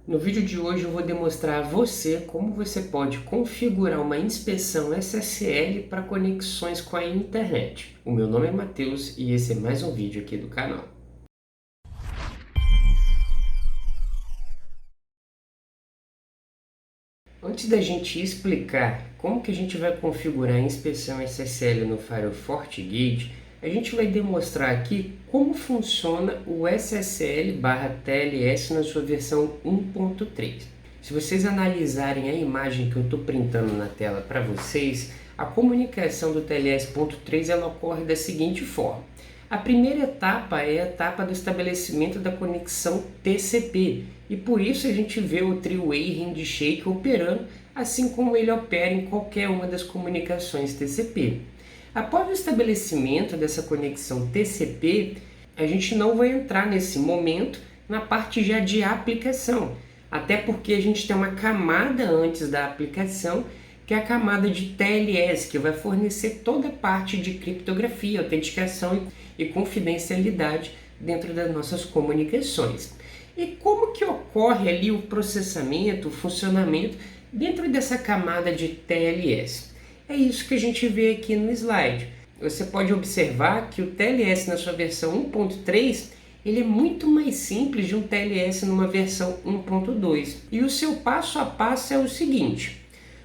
No vídeo de hoje eu vou demonstrar a você como você pode configurar uma inspeção SSL para conexões com a internet. O meu nome é Matheus e esse é mais um vídeo aqui do canal. Antes da gente explicar como que a gente vai configurar a inspeção SSL no firewall FortiGate, a gente vai demonstrar aqui como funciona o SSL/TLS na sua versão 1.3. Se vocês analisarem a imagem que eu estou printando na tela para vocês, a comunicação do TLS.3 ela ocorre da seguinte forma. A primeira etapa é a etapa do estabelecimento da conexão TCP, e por isso a gente vê o three-way handshake operando, assim como ele opera em qualquer uma das comunicações TCP. Após o estabelecimento dessa conexão TCP, a gente não vai entrar nesse momento na parte já de aplicação, até porque a gente tem uma camada antes da aplicação, que é a camada de TLS, que vai fornecer toda a parte de criptografia, autenticação e confidencialidade dentro das nossas comunicações. E como que ocorre ali o processamento, o funcionamento dentro dessa camada de TLS? É isso que a gente vê aqui no slide. Você pode observar que o TLS na sua versão 1.3 ele é muito mais simples de um TLS numa versão 1.2. E o seu passo a passo é o seguinte.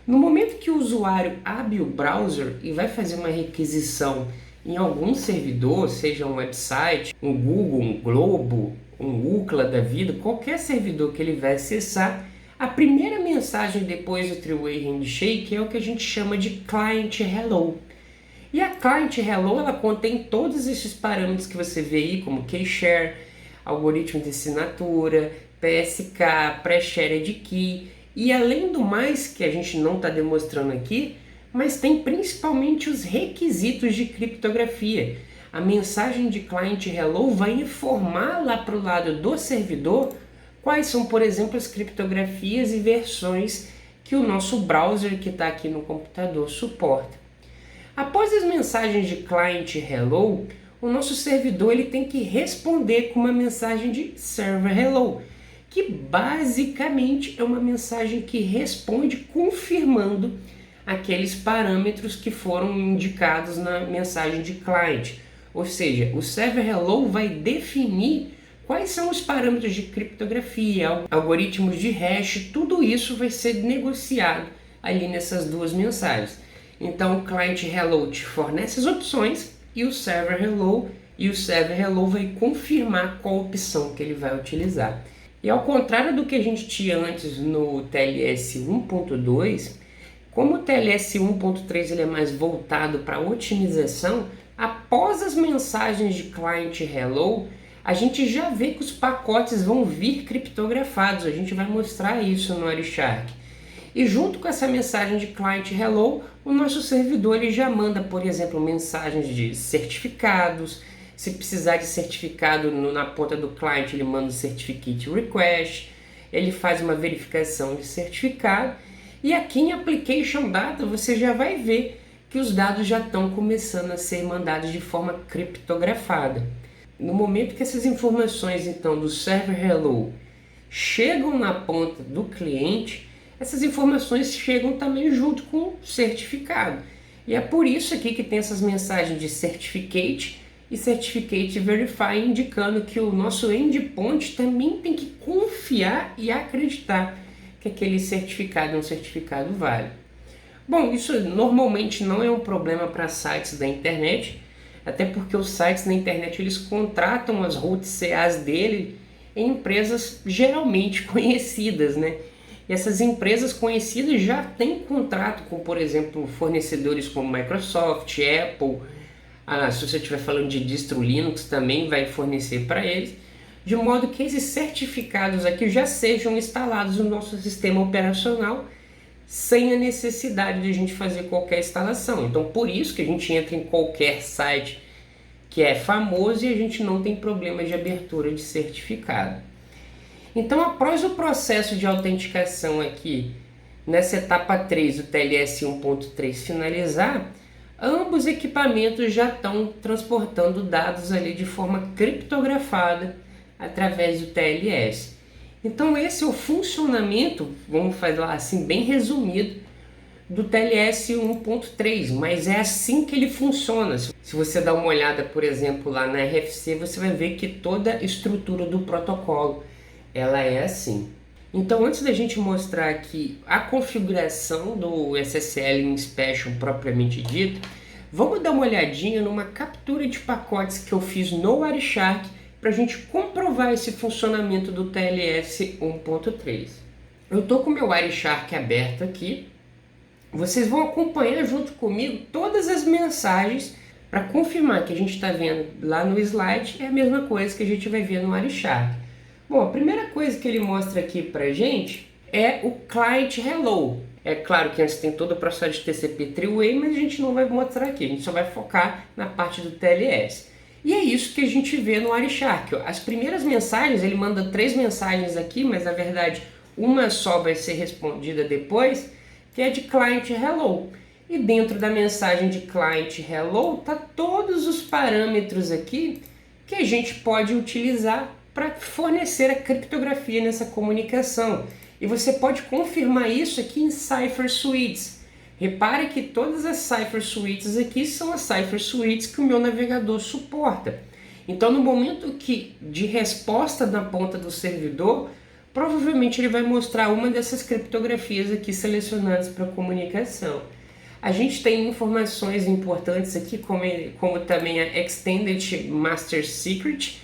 No momento que o usuário abre o browser e vai fazer uma requisição em algum servidor, seja um website, um Google, um Globo, um UCLA da vida, qualquer servidor que ele vai acessar, a primeira mensagem depois do three-way handshake é o que a gente chama de client hello. E a client hello ela contém todos esses parâmetros que você vê aí, como key-share, algoritmo de assinatura, PSK, pre-shared key, e além do mais, que a gente não está demonstrando aqui, mas tem principalmente os requisitos de criptografia. A mensagem de client hello vai informar lá para o lado do servidor quais são, por exemplo, as criptografias e versões que o nosso browser que está aqui no computador suporta. Após as mensagens de client hello, o nosso servidor ele tem que responder com uma mensagem de server hello, que basicamente é uma mensagem que responde confirmando aqueles parâmetros que foram indicados na mensagem de client. Ou seja, o server hello vai definir quais são os parâmetros de criptografia, algoritmos de hash, tudo isso vai ser negociado ali nessas duas mensagens. Então o client hello te fornece as opções e o server hello vai confirmar qual opção que ele vai utilizar. E ao contrário do que a gente tinha antes no TLS 1.2, como o TLS 1.3 ele é mais voltado para otimização, após as mensagens de client hello, a gente já vê que os pacotes vão vir criptografados. A gente vai mostrar isso no Wireshark. E junto com essa mensagem de client hello, o nosso servidor ele já manda, por exemplo, mensagens de certificados. Se precisar de certificado na ponta do client, ele manda o certificate request, ele faz uma verificação de certificado, e aqui em Application Data você já vai ver que os dados já estão começando a ser mandados de forma criptografada. No momento que essas informações então do server hello chegam na ponta do cliente, essas informações chegam também junto com o certificado. E é por isso aqui que tem essas mensagens de certificate e Certificate Verify, indicando que o nosso endpoint também tem que confiar e acreditar que aquele certificado é um certificado válido. Bom, isso normalmente não é um problema para sites da internet, até porque os sites da internet eles contratam as root CAs dele em empresas geralmente conhecidas, né? E essas empresas conhecidas já têm contrato com, por exemplo, fornecedores como Microsoft, Apple. Se você estiver falando de distro Linux, também vai fornecer para eles, de modo que esses certificados aqui já sejam instalados no nosso sistema operacional sem a necessidade de a gente fazer qualquer instalação. Então, por isso que a gente entra em qualquer site que é famoso e a gente não tem problema de abertura de certificado. Então, após o processo de autenticação aqui, nessa etapa 3 do TLS 1.3 finalizar, ambos equipamentos já estão transportando dados ali de forma criptografada através do TLS. Então esse é o funcionamento, vamos falar assim, bem resumido, do TLS 1.3, mas é assim que ele funciona. Se você dá uma olhada, por exemplo, lá na RFC, você vai ver que toda a estrutura do protocolo, ela é assim. Então, antes da gente mostrar aqui a configuração do SSL Inspection propriamente dito, vamos dar uma olhadinha numa captura de pacotes que eu fiz no Wireshark para a gente comprovar esse funcionamento do TLS 1.3. Eu estou com o meu Wireshark aberto aqui. Vocês vão acompanhar junto comigo todas as mensagens para confirmar que a gente está vendo lá no slide é a mesma coisa que a gente vai ver no Wireshark. Bom, a primeira coisa que ele mostra aqui para a gente é o client hello. É claro que antes tem todo o processo de TCP three-way, mas a gente não vai mostrar aqui, a gente só vai focar na parte do TLS. E é isso que a gente vê no Wireshark. As primeiras mensagens, ele manda 3 mensagens aqui, mas na verdade uma só vai ser respondida depois, que é de client hello. E dentro da mensagem de client hello tá todos os parâmetros aqui que a gente pode utilizar para fornecer a criptografia nessa comunicação. E você pode confirmar isso aqui em Cipher Suites. Repare que todas as Cipher Suites aqui são as Cipher Suites que o meu navegador suporta. Então, no momento de resposta na ponta do servidor, provavelmente ele vai mostrar uma dessas criptografias aqui selecionadas para comunicação. A gente tem informações importantes aqui, como também a Extended Master Secret,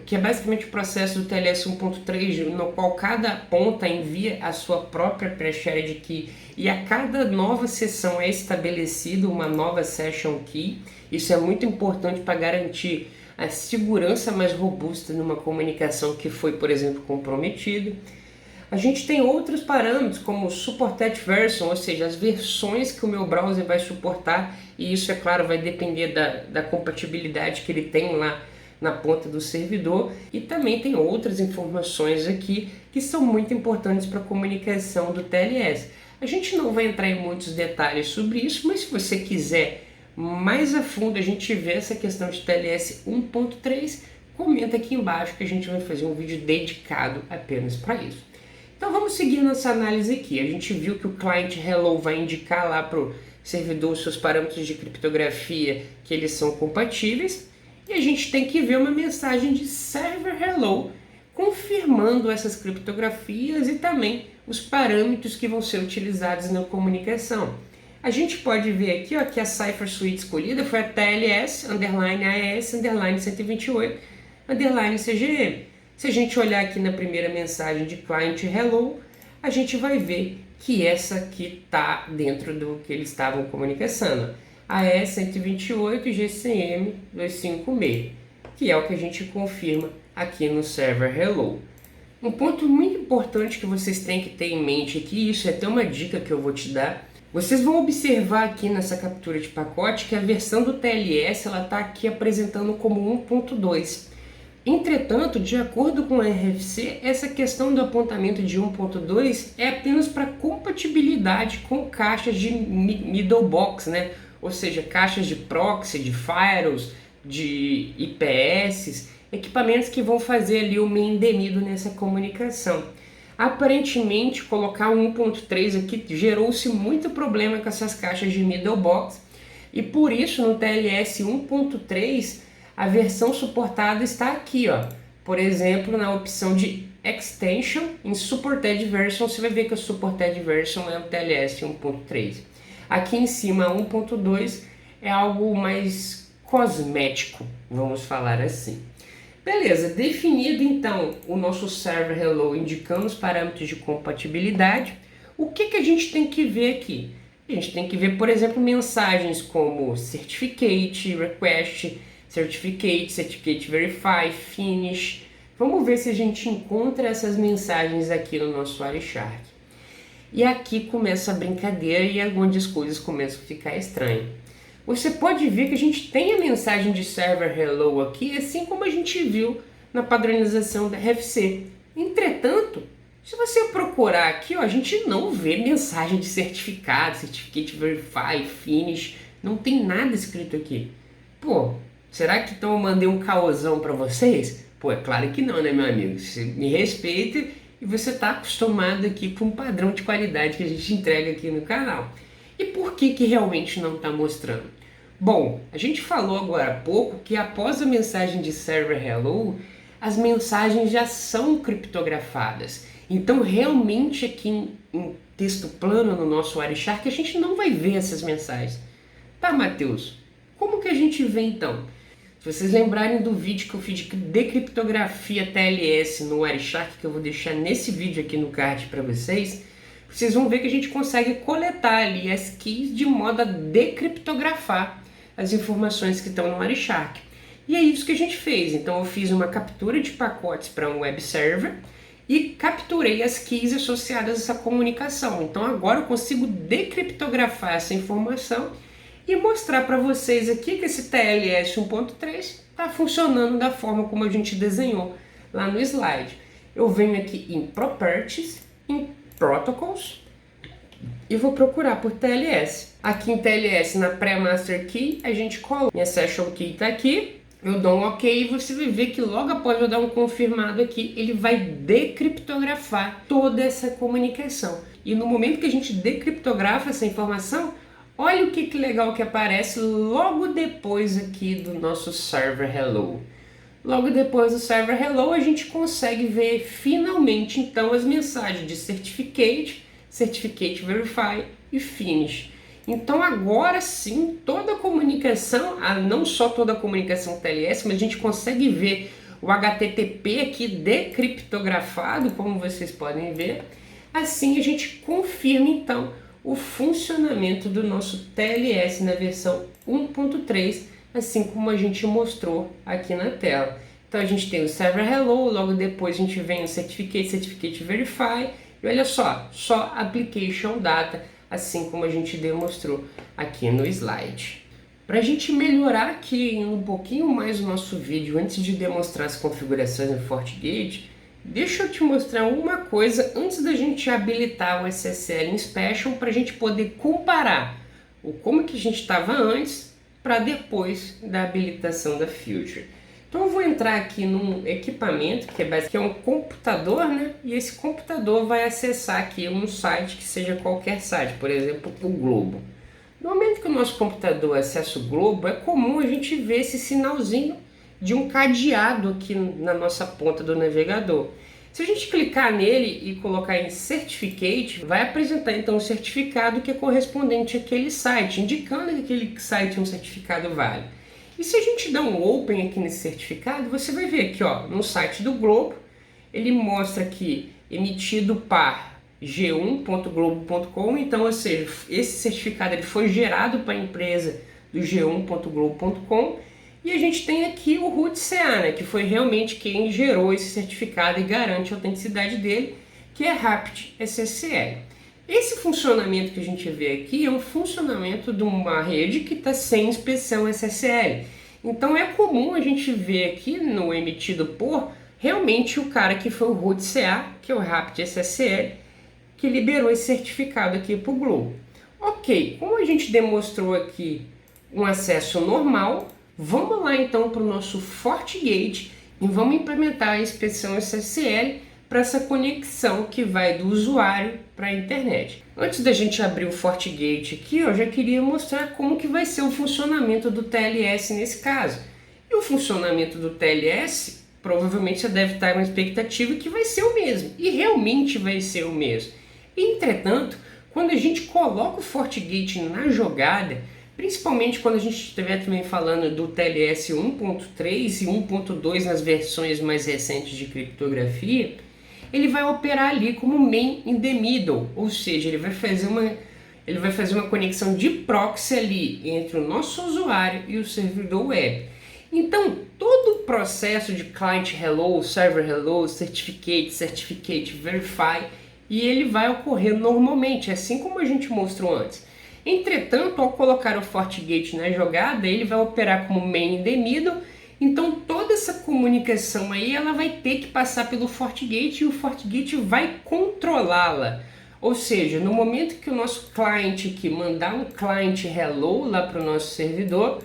que é basicamente o processo do TLS 1.3, no qual cada ponta envia a sua própria pre-shared key e a cada nova sessão é estabelecida uma nova session key. Isso é muito importante para garantir a segurança mais robusta numa comunicação que foi, por exemplo, comprometida. A gente tem outros parâmetros como o Supported Version, ou seja, as versões que o meu browser vai suportar, e isso, é claro, vai depender da compatibilidade que ele tem lá na ponta do servidor. E também tem outras informações aqui que são muito importantes para a comunicação do TLS. A gente não vai entrar em muitos detalhes sobre isso, mas se você quiser mais a fundo a gente vê essa questão de TLS 1.3, comenta aqui embaixo que a gente vai fazer um vídeo dedicado apenas para isso. Então vamos seguir nossa análise aqui. A gente viu que o client hello vai indicar lá para o servidor os seus parâmetros de criptografia que eles são compatíveis, e a gente tem que ver uma mensagem de server hello confirmando essas criptografias e também os parâmetros que vão ser utilizados na comunicação. A gente pode ver aqui ó, que a Cipher Suite escolhida foi a TLS _AES _128 _CGM. Se a gente olhar aqui na primeira mensagem de client hello, a gente vai ver que essa aqui está dentro do que eles estavam comunicando. AES 128 GCM 256, que é o que a gente confirma aqui no server hello. Um ponto muito importante que vocês têm que ter em mente aqui, isso é até uma dica que eu vou te dar. Vocês vão observar aqui nessa captura de pacote que a versão do TLS está aqui apresentando como 1.2. Entretanto, de acordo com a RFC, essa questão do apontamento de 1.2 é apenas para compatibilidade com caixas de middle box, né? Ou seja, caixas de proxy, de firewalls, de IPS, equipamentos que vão fazer ali o main indemido nessa comunicação. Aparentemente, colocar um 1.3 aqui gerou-se muito problema com essas caixas de middle box, e por isso no TLS 1.3 a versão suportada está aqui, ó. Por exemplo, na opção de Extension, em Supported Version, você vai ver que a Supported Version é o TLS 1.3. Aqui em cima, 1.2 é algo mais cosmético, vamos falar assim. Beleza, definido então o nosso server hello indicando os parâmetros de compatibilidade, o que a gente tem que ver aqui? A gente tem que ver, por exemplo, mensagens como Certificate, Request, Certificate Verify, Finish. Vamos ver se a gente encontra essas mensagens aqui no nosso Wireshark. E aqui começa a brincadeira e algumas coisas começam a ficar estranhas. Você pode ver que a gente tem a mensagem de server hello aqui, assim como a gente viu na padronização da RFC. Entretanto, se você procurar aqui, ó, a gente não vê mensagem de certificado, Certificate Verify, Finish, não tem nada escrito aqui. Pô, será que então eu mandei um caosão para vocês? Pô, é claro que não, né, meu amigo? Você me respeita e você está acostumado aqui com o padrão de qualidade que a gente entrega aqui no canal. E por que realmente não está mostrando? Bom, a gente falou agora há pouco que após a mensagem de server hello, as mensagens já são criptografadas. Então realmente aqui em texto plano no nosso Wireshark a gente não vai ver essas mensagens. Tá, Matheus? Como que a gente vê então? Se vocês lembrarem do vídeo que eu fiz de decriptografia TLS no Wireshark, que eu vou deixar nesse vídeo aqui no card para vocês, vocês vão ver que a gente consegue coletar ali as keys de modo a decriptografar as informações que estão no Wireshark. E é isso que a gente fez. Então eu fiz uma captura de pacotes para um web server e capturei as keys associadas a essa comunicação. Então agora eu consigo decriptografar essa informação e mostrar para vocês aqui que esse TLS 1.3 está funcionando da forma como a gente desenhou lá no slide. Eu venho aqui em Properties, em Protocols, e vou procurar por TLS. Aqui em TLS, na Pré-Master Key, a gente coloca. Minha Session Key está aqui, eu dou um OK e você vai ver que logo após eu dar um confirmado aqui, ele vai decriptografar toda essa comunicação. E no momento que a gente decriptografa essa informação, olha o que legal que aparece logo depois aqui do nosso server hello. Logo depois do server hello, a gente consegue ver finalmente então as mensagens de Certificate, Certificate Verify e Finish. Então agora sim, toda a comunicação, não só toda a comunicação TLS, mas a gente consegue ver o HTTP aqui decriptografado, como vocês podem ver. Assim a gente confirma então o funcionamento do nosso TLS na versão 1.3, assim como a gente mostrou aqui na tela. Então a gente tem o Server Hello, logo depois a gente vem o Certificate, Certificate Verify, e olha só Application Data, assim como a gente demonstrou aqui no slide. Para a gente melhorar aqui um pouquinho mais o nosso vídeo, antes de demonstrar as configurações no FortiGate, deixa eu te mostrar uma coisa antes da gente habilitar o SSL Inspection para a gente poder comparar como que a gente estava antes para depois da habilitação da Future. Então eu vou entrar aqui num equipamento que é um computador, né? E esse computador vai acessar aqui um site que seja qualquer site, por exemplo, o Globo. No momento que o nosso computador acessa o Globo, é comum a gente ver esse sinalzinho de um cadeado aqui na nossa ponta do navegador. Se a gente clicar nele e colocar em Certificate, vai apresentar então o certificado que é correspondente àquele site, indicando que aquele site é um certificado válido. E se a gente dá um Open aqui nesse certificado, você vai ver aqui, ó, no site do Globo, ele mostra aqui emitido par g1.globo.com, então, ou seja, esse certificado ele foi gerado para a empresa do g1.globo.com. E a gente tem aqui o root CA, né, que foi realmente quem gerou esse certificado e garante a autenticidade dele, que é Rapid SSL. Esse funcionamento que a gente vê aqui é um funcionamento de uma rede que está sem inspeção SSL. Então é comum a gente ver aqui no emitido por realmente o cara que foi o root CA, que é o Rapid SSL, que liberou esse certificado aqui para o Globo. Ok, como a gente demonstrou aqui um acesso normal, vamos lá então para o nosso FortiGate e vamos implementar a inspeção SSL para essa conexão que vai do usuário para a internet. Antes da gente abrir o FortiGate aqui, eu já queria mostrar como que vai ser o funcionamento do TLS nesse caso. E o funcionamento do TLS, provavelmente você deve estar com uma expectativa que vai ser o mesmo, e realmente vai ser o mesmo. Entretanto, quando a gente coloca o FortiGate na jogada, principalmente quando a gente estiver também falando do TLS 1.3 e 1.2 nas versões mais recentes de criptografia, ele vai operar ali como main in the middle, ou seja, ele vai fazer uma conexão de proxy ali entre o nosso usuário e o servidor web. Então, todo o processo de client hello, server hello, certificate verify, e ele vai ocorrer normalmente, assim como a gente mostrou antes. Entretanto, ao colocar o FortiGate na jogada, ele vai operar como main in the middle. Então toda essa comunicação aí ela vai ter que passar pelo FortiGate e o FortiGate vai controlá-la. Ou seja, no momento que o nosso cliente aqui mandar um client hello lá para o nosso servidor,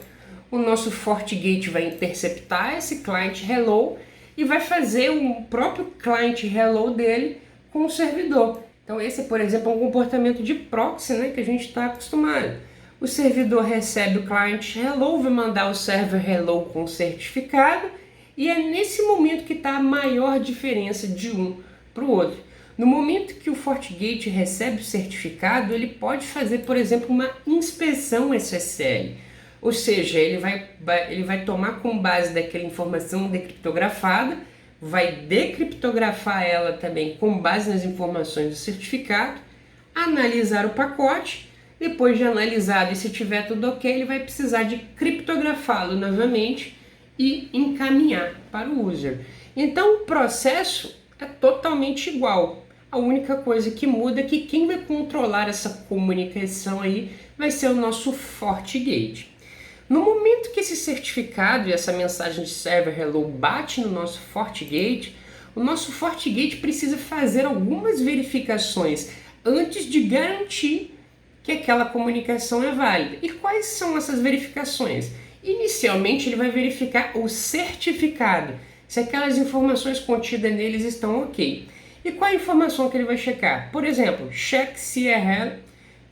o nosso FortiGate vai interceptar esse client hello e vai fazer o próprio client hello dele com o servidor. Então esse, por exemplo, é um comportamento de proxy, né, que a gente está acostumado. O servidor recebe o client hello, vai mandar o server hello com o certificado, e é nesse momento que está a maior diferença de um para o outro. No momento que o FortiGate recebe o certificado, ele pode fazer, por exemplo, uma inspeção SSL. Ou seja, ele vai tomar como base daquela informação decriptografada, vai decriptografar ela também com base nas informações do certificado, analisar o pacote, depois de analisado e se tiver tudo ok, ele vai precisar de criptografá-lo novamente e encaminhar para o user. Então o processo é totalmente igual. A única coisa que muda é que quem vai controlar essa comunicação aí vai ser o nosso FortiGate. No momento que esse certificado e essa mensagem de server hello bate no nosso FortiGate, o nosso FortiGate precisa fazer algumas verificações antes de garantir que aquela comunicação é válida. E quais são essas verificações? Inicialmente ele vai verificar o certificado, se aquelas informações contidas neles estão ok. E qual a informação que ele vai checar? Por exemplo, check CRL,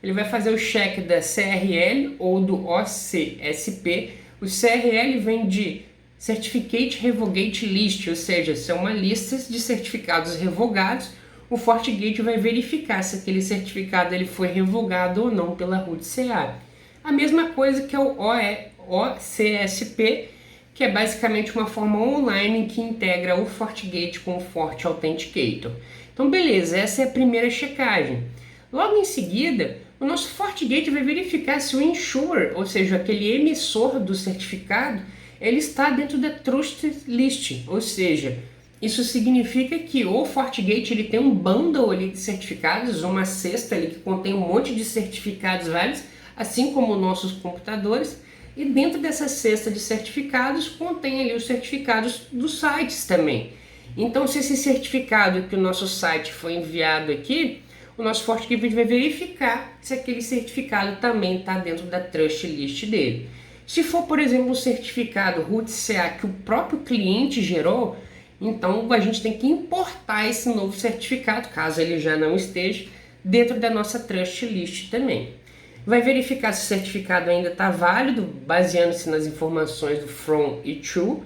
ele vai fazer o check da CRL ou do OCSP. O CRL vem de Certificate Revocate List, ou seja, são uma lista de certificados revogados. O FortiGate vai verificar se aquele certificado ele foi revogado ou não pela root CA. A mesma coisa que é o OCSP, que é basicamente uma forma online que integra o FortiGate com o Fort Authenticator. Então beleza, essa é a primeira checagem. Logo em seguida, o nosso FortiGate vai verificar se o issuer, ou seja, aquele emissor do certificado, ele está dentro da Trusted List, ou seja, isso significa que o FortiGate ele tem um bundle ali de certificados, uma cesta ali que contém um monte de certificados válidos, assim como nossos computadores, e dentro dessa cesta de certificados contém ali os certificados dos sites também. Então, se esse certificado que o nosso site foi enviado aqui, o nosso FortiGate vai verificar se aquele certificado também está dentro da Trust List dele. Se for, por exemplo, um certificado root CA que o próprio cliente gerou, então a gente tem que importar esse novo certificado, caso ele já não esteja, dentro da nossa Trust List também. Vai verificar se o certificado ainda está válido, baseando-se nas informações do from e to.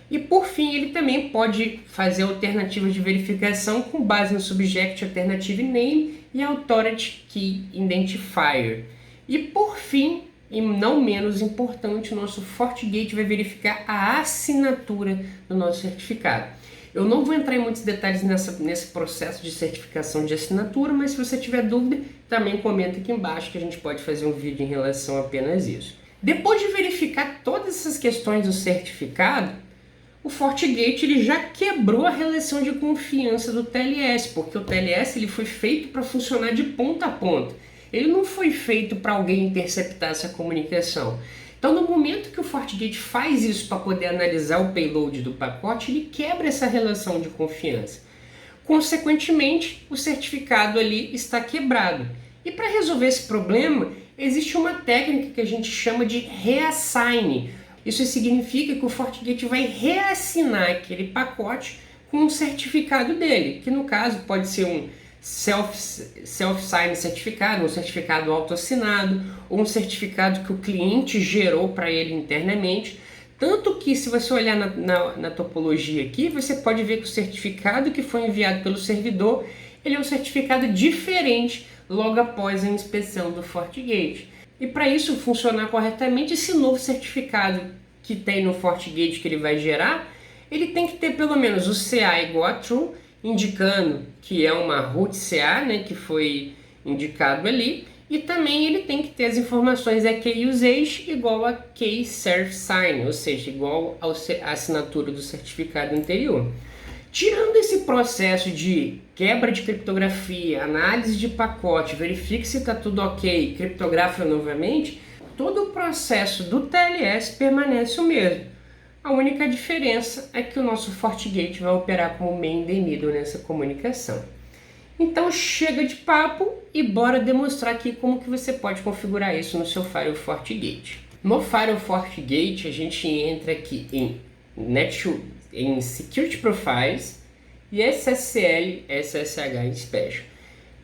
E por fim, ele também pode fazer alternativas de verificação com base no Subject Alternative Name e Authority Key Identifier. E por fim, e não menos importante, o nosso FortiGate vai verificar a assinatura do nosso certificado. Eu não vou entrar em muitos detalhes nesse processo de certificação de assinatura, mas se você tiver dúvida, também comenta aqui embaixo que a gente pode fazer um vídeo em relação a apenas isso. Depois de verificar todas essas questões do certificado, o FortiGate ele já quebrou a relação de confiança do TLS, porque o TLS ele foi feito para funcionar de ponta a ponta. Ele não foi feito para alguém interceptar essa comunicação. Então, no momento que o FortiGate faz isso para poder analisar o payload do pacote, ele quebra essa relação de confiança. Consequentemente, o certificado ali está quebrado. E para resolver esse problema, existe uma técnica que a gente chama de reassign. Isso significa que o FortiGate vai reassinar aquele pacote com um certificado dele, que no caso pode ser um self-sign certificado, um certificado autoassinado, ou um certificado que o cliente gerou para ele internamente. Tanto que, se você olhar na topologia aqui, você pode ver que o certificado que foi enviado pelo servidor, ele é um certificado diferente logo após a inspeção do FortiGate. E para isso funcionar corretamente, esse novo certificado que tem no FortiGate que ele vai gerar, ele tem que ter pelo menos o CA igual a true, indicando que é uma root CA, né, que foi indicado ali, e também ele tem que ter as informações key usage igual a key serve sign, ou seja, igual à assinatura do certificado anterior. Tirando esse processo de quebra de criptografia, análise de pacote, verifique se está tudo ok, criptografa novamente, todo o processo do TLS permanece o mesmo. A única diferença é que o nosso FortiGate vai operar como main the middle nessa comunicação. Então chega de papo e bora demonstrar aqui como que você pode configurar isso no seu Firewall FortiGate. No Firewall FortiGate a gente entra aqui em Security Profiles e SSL SSH Special.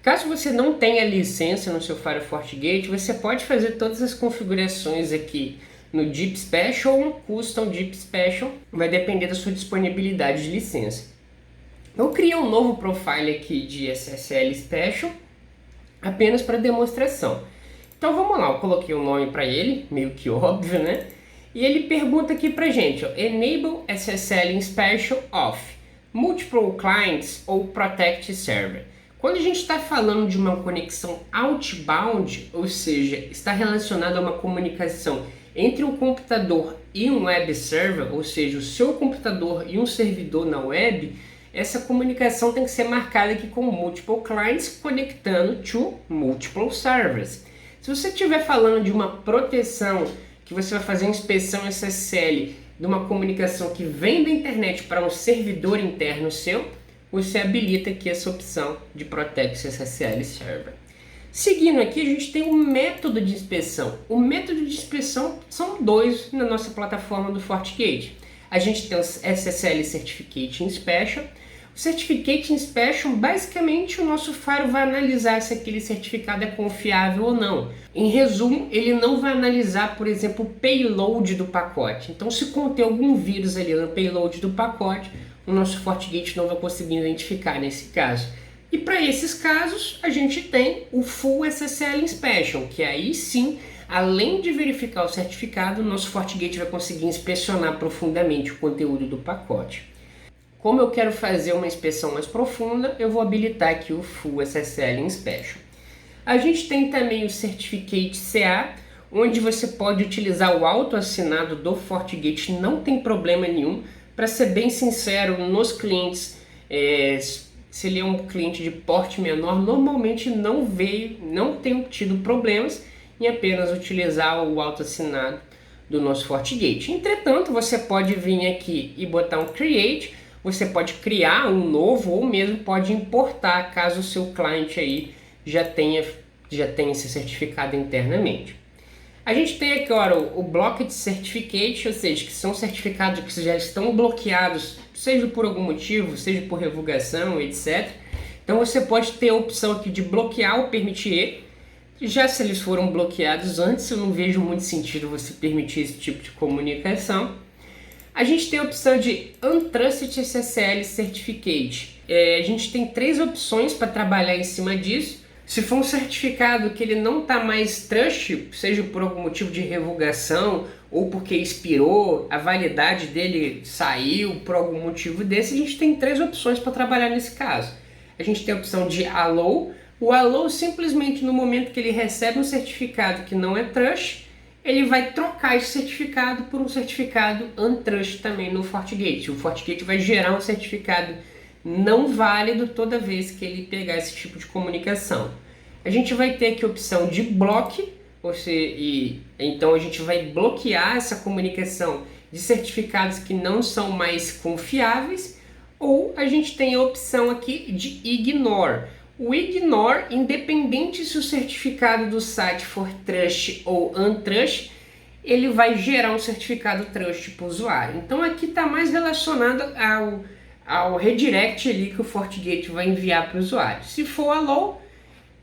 Caso você não tenha licença no seu Fire FortiGate, você pode fazer todas as configurações aqui no Deep Special ou no Custom Deep Special, vai depender da sua disponibilidade de licença. Eu criei um novo profile aqui de SSL Special, apenas para demonstração. Então vamos lá, eu coloquei um nome para ele, meio que óbvio, né? E ele pergunta aqui pra gente, ó, Enable SSL Special Off, Multiple Clients ou Protect Server. Quando a gente está falando de uma conexão outbound, ou seja, está relacionado a uma comunicação entre um computador e um web server, ou seja, o seu computador e um servidor na web, essa comunicação tem que ser marcada aqui com multiple clients conectando to multiple servers. Se você estiver falando de uma proteção, que você vai fazer uma inspeção SSL de uma comunicação que vem da internet para um servidor interno seu, você habilita aqui essa opção de Protect SSL Server. Seguindo aqui, a gente tem o método de inspeção. O método de inspeção são dois na nossa plataforma do FortiGate. A gente tem o SSL Certificate Inspection. O Certificate Inspection, basicamente, o nosso Fire vai analisar se aquele certificado é confiável ou não. Em resumo, ele não vai analisar, por exemplo, o payload do pacote. Então, se conter algum vírus ali no payload do pacote, o nosso FortiGate não vai conseguir identificar nesse caso. E para esses casos, a gente tem o Full SSL Inspection, que aí sim, além de verificar o certificado, o nosso FortiGate vai conseguir inspecionar profundamente o conteúdo do pacote. Como eu quero fazer uma inspeção mais profunda, eu vou habilitar aqui o Full SSL Inspection. A gente tem também o Certificate CA, onde você pode utilizar o autoassinado do FortiGate, não tem problema nenhum. Para ser bem sincero, nos clientes, se ele é um cliente de porte menor, normalmente não tenho tido problemas em apenas utilizar o autoassinado do nosso FortiGate. Entretanto, você pode vir aqui e botar um Create, você pode criar um novo ou mesmo pode importar, caso o seu cliente aí já tenha esse certificado internamente. A gente tem aqui agora o Blocked Certificate, ou seja, que são certificados que já estão bloqueados, seja por algum motivo, seja por revogação, etc. Então você pode ter a opção aqui de bloquear ou permitir. Já se eles foram bloqueados antes, eu não vejo muito sentido você permitir esse tipo de comunicação. A gente tem a opção de Untrusted SSL Certificate. A gente tem 3 opções para trabalhar em cima disso. Se for um certificado que ele não está mais trust, seja por algum motivo de revogação ou porque expirou, a validade dele saiu por algum motivo desse, a gente tem 3 opções para trabalhar nesse caso. A gente tem a opção de Allow. O Allow simplesmente no momento que ele recebe um certificado que não é trust, ele vai trocar esse certificado por um certificado untrust também no FortiGate. O FortiGate vai gerar um certificado não válido toda vez que ele pegar esse tipo de comunicação. A gente vai ter aqui a opção de bloque, então a gente vai bloquear essa comunicação de certificados que não são mais confiáveis, ou a gente tem a opção aqui de Ignore. O Ignore, independente se o certificado do site for trust ou untrust, ele vai gerar um certificado trust para o usuário. Então aqui está mais relacionado ao redirect ali que o FortiGate vai enviar para o usuário. Se for allow,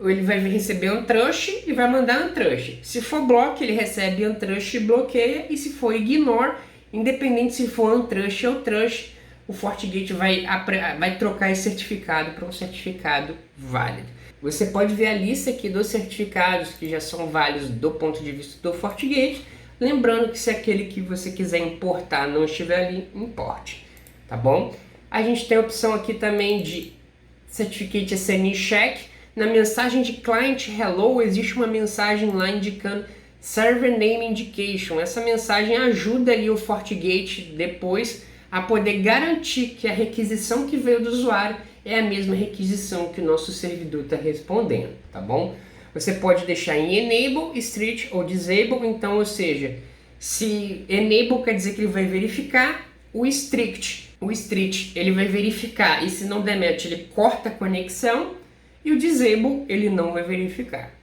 ele vai receber untrust e vai mandar untrust. Se for block, ele recebe untrust e bloqueia. E se for ignore, independente se for untrust ou trust, o FortiGate vai trocar esse certificado para um certificado válido. Você pode ver a lista aqui dos certificados que já são válidos do ponto de vista do FortiGate. Lembrando que se aquele que você quiser importar não estiver ali, importe. Tá bom? A gente tem a opção aqui também de Certificate SNI Check. Na mensagem de Client Hello, existe uma mensagem lá indicando Server Name Indication. Essa mensagem ajuda ali o FortiGate depois a poder garantir que a requisição que veio do usuário é a mesma requisição que o nosso servidor está respondendo, tá bom? Você pode deixar em Enable, Strict ou Disable, então, ou seja, se Enable quer dizer que ele vai verificar, o Strict ele vai verificar e se não der match ele corta a conexão e o Disable ele não vai verificar.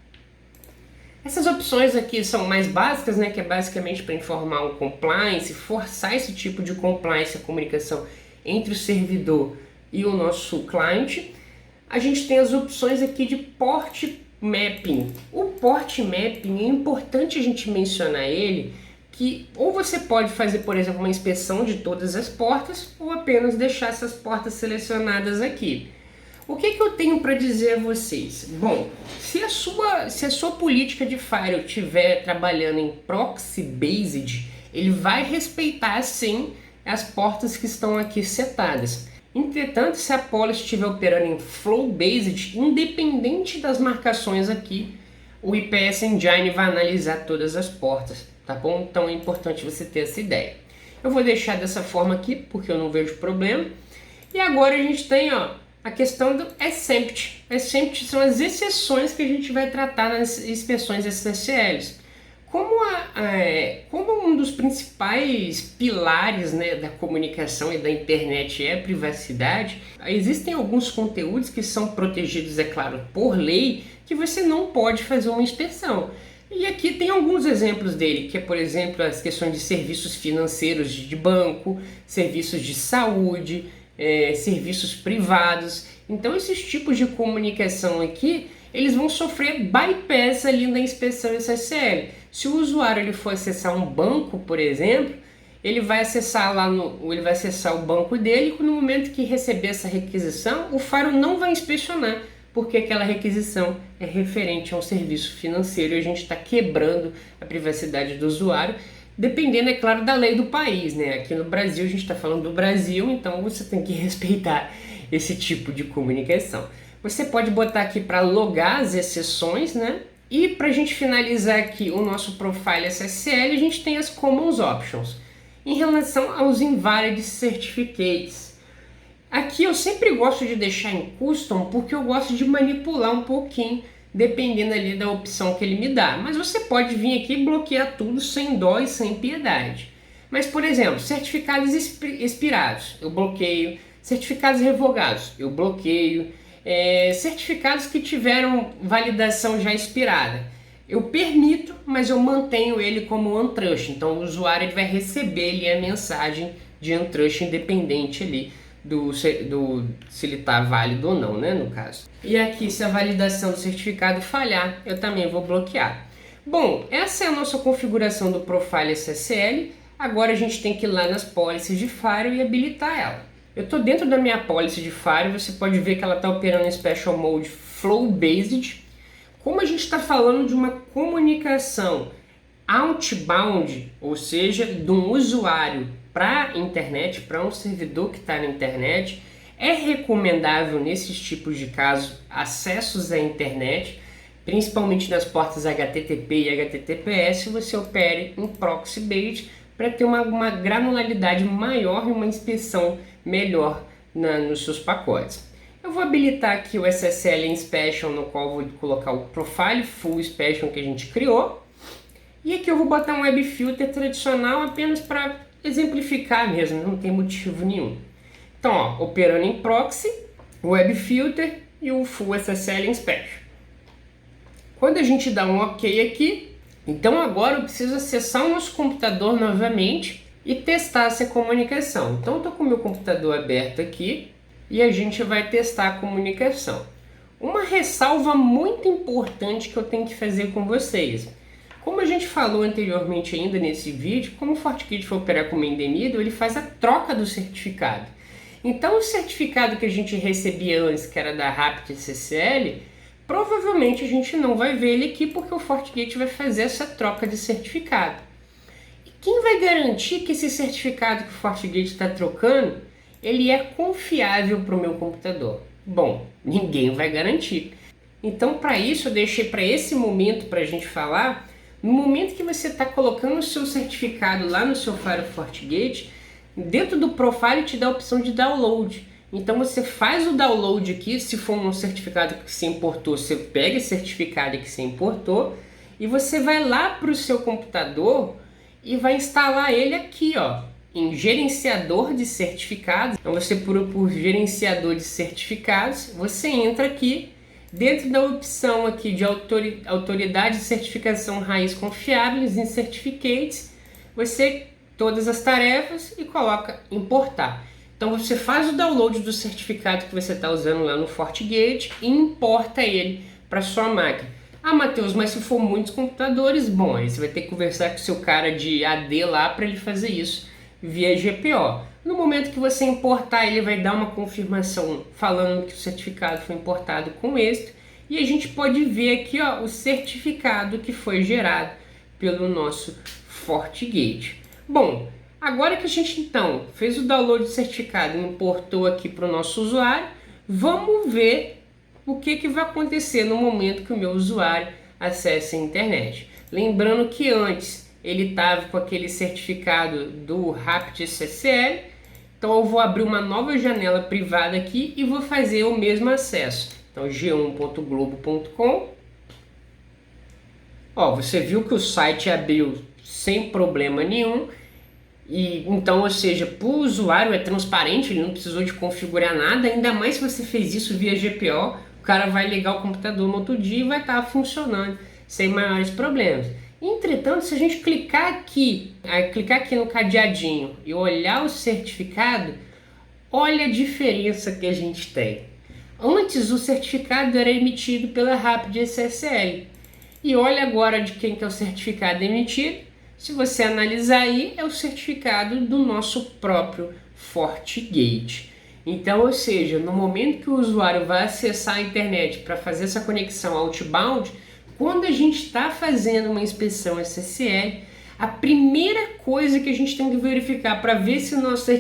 Essas opções aqui são mais básicas, né, que é basicamente para informar o compliance, forçar esse tipo de compliance, a comunicação entre o servidor e o nosso client, a gente tem as opções aqui de Port Mapping. O Port Mapping é importante a gente mencionar ele, que ou você pode fazer, por exemplo, uma inspeção de todas as portas ou apenas deixar essas portas selecionadas aqui. O que eu tenho para dizer a vocês? Bom, se a sua política de firewall estiver trabalhando em proxy based, ele vai respeitar sim as portas que estão aqui setadas. Entretanto, se a policy estiver operando em flow based, independente das marcações aqui, o IPS Engine vai analisar todas as portas, tá bom? Então é importante você ter essa ideia. Eu vou deixar dessa forma aqui porque eu não vejo problema. E agora a gente tem, ó, a questão do exempt. Exempt são as exceções que a gente vai tratar nas inspeções SSLs. Como um dos principais pilares, né, da comunicação e da internet é a privacidade, existem alguns conteúdos que são protegidos, é claro, por lei, que você não pode fazer uma inspeção. E aqui tem alguns exemplos dele, que é, por exemplo, as questões de serviços financeiros de banco, serviços de saúde, serviços privados. Então esses tipos de comunicação aqui, eles vão sofrer bypass ali na inspeção SSL. Se o usuário ele for acessar um banco, por exemplo, ele vai acessar o banco dele e no momento que receber essa requisição, o firewall não vai inspecionar, porque aquela requisição é referente a um serviço financeiro e a gente está quebrando a privacidade do usuário, dependendo, é claro, da lei do país, né? Aqui no Brasil, a gente está falando do Brasil, então você tem que respeitar esse tipo de comunicação. Você pode botar aqui para logar as exceções, né? E para a gente finalizar aqui o nosso Profile SSL, a gente tem as Common Options. Em relação aos Invalid Certificates, aqui eu sempre gosto de deixar em Custom porque eu gosto de manipular um pouquinho, dependendo ali da opção que ele me dá. Mas você pode vir aqui e bloquear tudo sem dó e sem piedade. Mas, por exemplo, certificados expirados, eu bloqueio. Certificados revogados, eu bloqueio. Certificados que tiveram validação já expirada, eu permito, mas eu mantenho ele como untrust. Então o usuário ele vai receber ali a mensagem de untrust independente ali se ele está válido ou não, né, no caso. E aqui, se a validação do certificado falhar, eu também vou bloquear. Bom, essa é a nossa configuração do Profile SSL. Agora a gente tem que ir lá nas policies de firewall e habilitar ela. Eu estou dentro da minha policy de firewall, você pode ver que ela está operando em Special Mode Flow Based. Como a gente está falando de uma comunicação outbound, ou seja, de um usuário para a internet, para um servidor que está na internet, é recomendável nesses tipos de casos acessos à internet, principalmente nas portas HTTP e HTTPS, você opere em proxy based para ter uma granularidade maior e uma inspeção melhor nos seus pacotes. Eu vou habilitar aqui o SSL Inspection, no qual vou colocar o Profile Full Inspection que a gente criou. E aqui eu vou botar um Web Filter tradicional apenas para exemplificar mesmo, não tem motivo nenhum. Então, ó, operando em proxy, o Web Filter e o Full SSL Inspection. Quando a gente dá um OK aqui, então agora eu preciso acessar o nosso computador novamente e testar essa comunicação. Então eu estou com o meu computador aberto aqui e a gente vai testar a comunicação. Uma ressalva muito importante que eu tenho que fazer com vocês. Como a gente falou anteriormente ainda nesse vídeo, como o FortiGate for operar como indenido, ele faz a troca do certificado. Então o certificado que a gente recebia antes, que era da Rapid SSL, provavelmente a gente não vai ver ele aqui porque o FortiGate vai fazer essa troca de certificado. E quem vai garantir que esse certificado que o FortiGate está trocando, ele é confiável para o meu computador? Bom, ninguém vai garantir. Então, para isso, eu deixei para esse momento para a gente falar, no momento que você está colocando o seu certificado lá no seu Firewall FortiGate, dentro do Profile te dá a opção de download. Então você faz o download aqui, se for um certificado que você importou, você pega esse certificado que você importou e você vai lá para o seu computador e vai instalar ele aqui, ó, em gerenciador de certificados. Então você procura por gerenciador de certificados, você entra aqui, dentro da opção aqui de autoridade de certificação raiz confiáveis em certificates, você todas as tarefas e coloca importar. Então você faz o download do certificado que você está usando lá no FortiGate e importa ele para sua máquina. Ah, Matheus, mas se for muitos computadores, bom, aí você vai ter que conversar com o seu cara de AD lá para ele fazer isso via GPO. No momento que você importar, ele vai dar uma confirmação falando que o certificado foi importado com êxito e a gente pode ver aqui, ó, o certificado que foi gerado pelo nosso FortiGate. Bom, agora que a gente então fez o download do certificado e importou aqui para o nosso usuário, vamos ver o que vai acontecer no momento que o meu usuário acesse a internet. Lembrando que antes ele estava com aquele certificado do RapidSSL, então eu vou abrir uma nova janela privada aqui e vou fazer o mesmo acesso. Então g1.globo.com. Ó, você viu que o site abriu sem problema nenhum. E então, ou seja, para o usuário é transparente, ele não precisou de configurar nada, ainda mais se você fez isso via GPO, o cara vai ligar o computador no outro dia e vai estar funcionando sem maiores problemas. Entretanto, se a gente clicar aqui no cadeadinho e olhar o certificado, olha a diferença que a gente tem. Antes o certificado era emitido pela RapidSSL e olha agora de quem que é o certificado emitido. Se você analisar aí, é o certificado do nosso próprio FortiGate. Então, ou seja, no momento que o usuário vai acessar a internet para fazer essa conexão outbound, quando a gente está fazendo uma inspeção SSL, a primeira coisa que a gente tem que verificar para ver se a nossa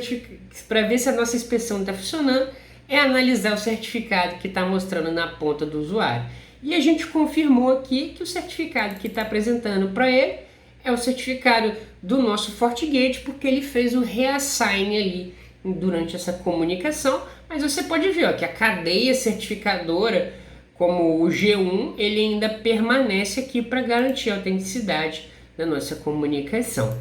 inspeção está funcionando é analisar o certificado que está mostrando na ponta do usuário. E a gente confirmou aqui que o certificado que está apresentando para ele é o certificado do nosso FortiGate, porque ele fez o reassign ali durante essa comunicação, mas você pode ver ó, que a cadeia certificadora, como o G1, ele ainda permanece aqui para garantir a autenticidade da nossa comunicação.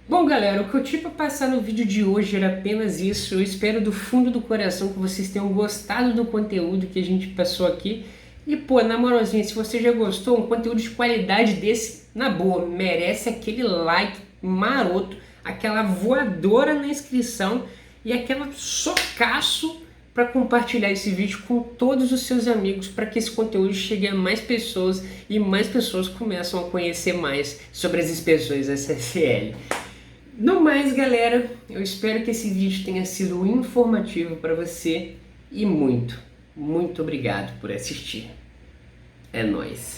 Bom galera, o que eu tinha para passar no vídeo de hoje era apenas isso. Eu espero do fundo do coração que vocês tenham gostado do conteúdo que a gente passou aqui. E pô, na moralzinha, se você já gostou, um conteúdo de qualidade desse, na boa, merece aquele like maroto, aquela voadora na inscrição e aquela socaço para compartilhar esse vídeo com todos os seus amigos para que esse conteúdo chegue a mais pessoas e mais pessoas começam a conhecer mais sobre as inspeções SSL. No mais, galera, eu espero que esse vídeo tenha sido informativo para você e muito obrigado por assistir. É nóis.